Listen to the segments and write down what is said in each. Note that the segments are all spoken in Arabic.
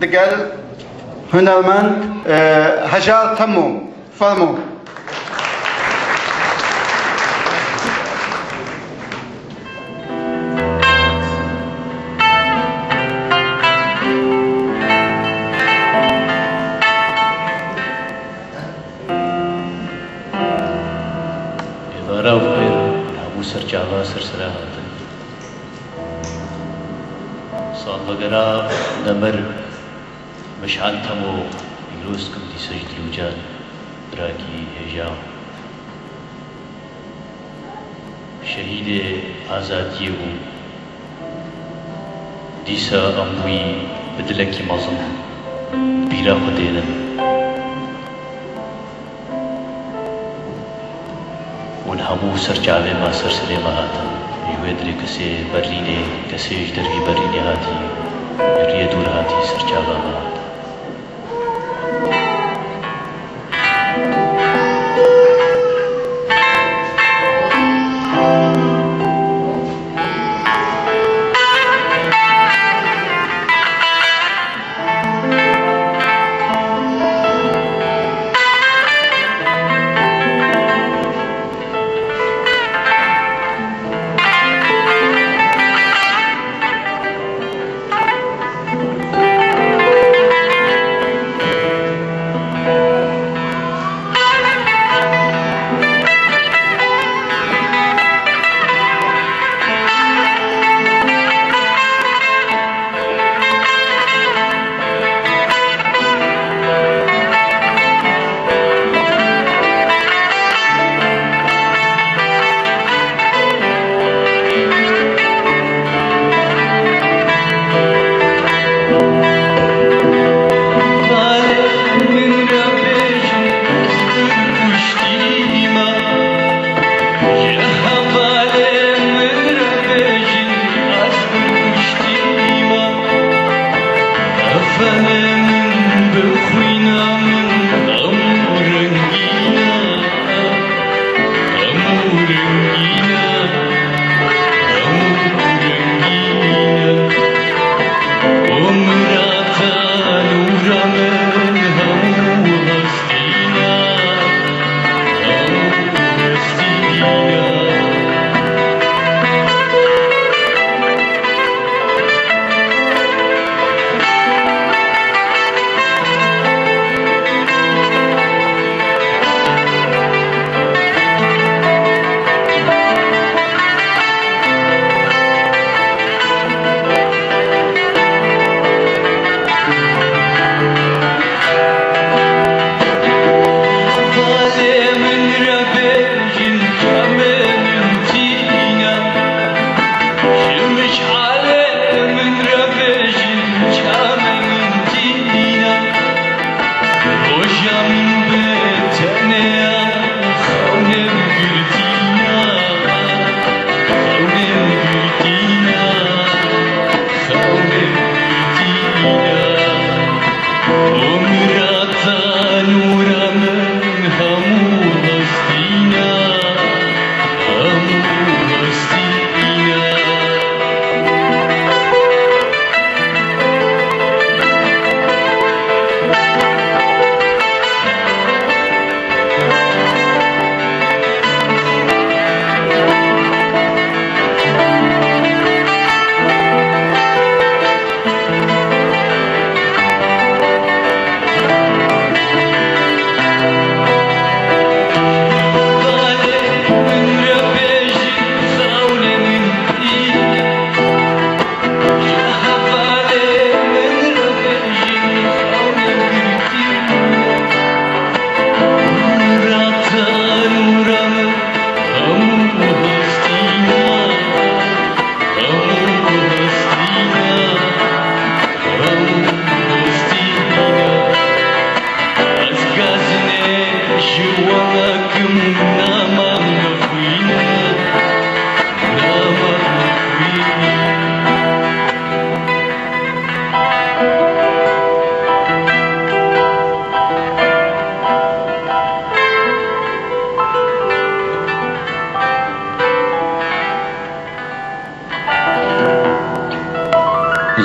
دقل هنرمند هجار تمو فرمو. إدارة وخير نامو سرچاوا سرسراهات صال وغرا نمر مشعل تمو يلوس كم دي سجد الوجاد راكي هجام شهيد آزادي و ديسا أموي بدلكي مظم بيرا خدينن ونهمو سرچاوه ما سرسره ما هاتا يويدري كسي بريني كسي اجدري بريني هاتي يريه دور هاتي سرچاوه ما هاتا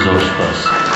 زور سپاس.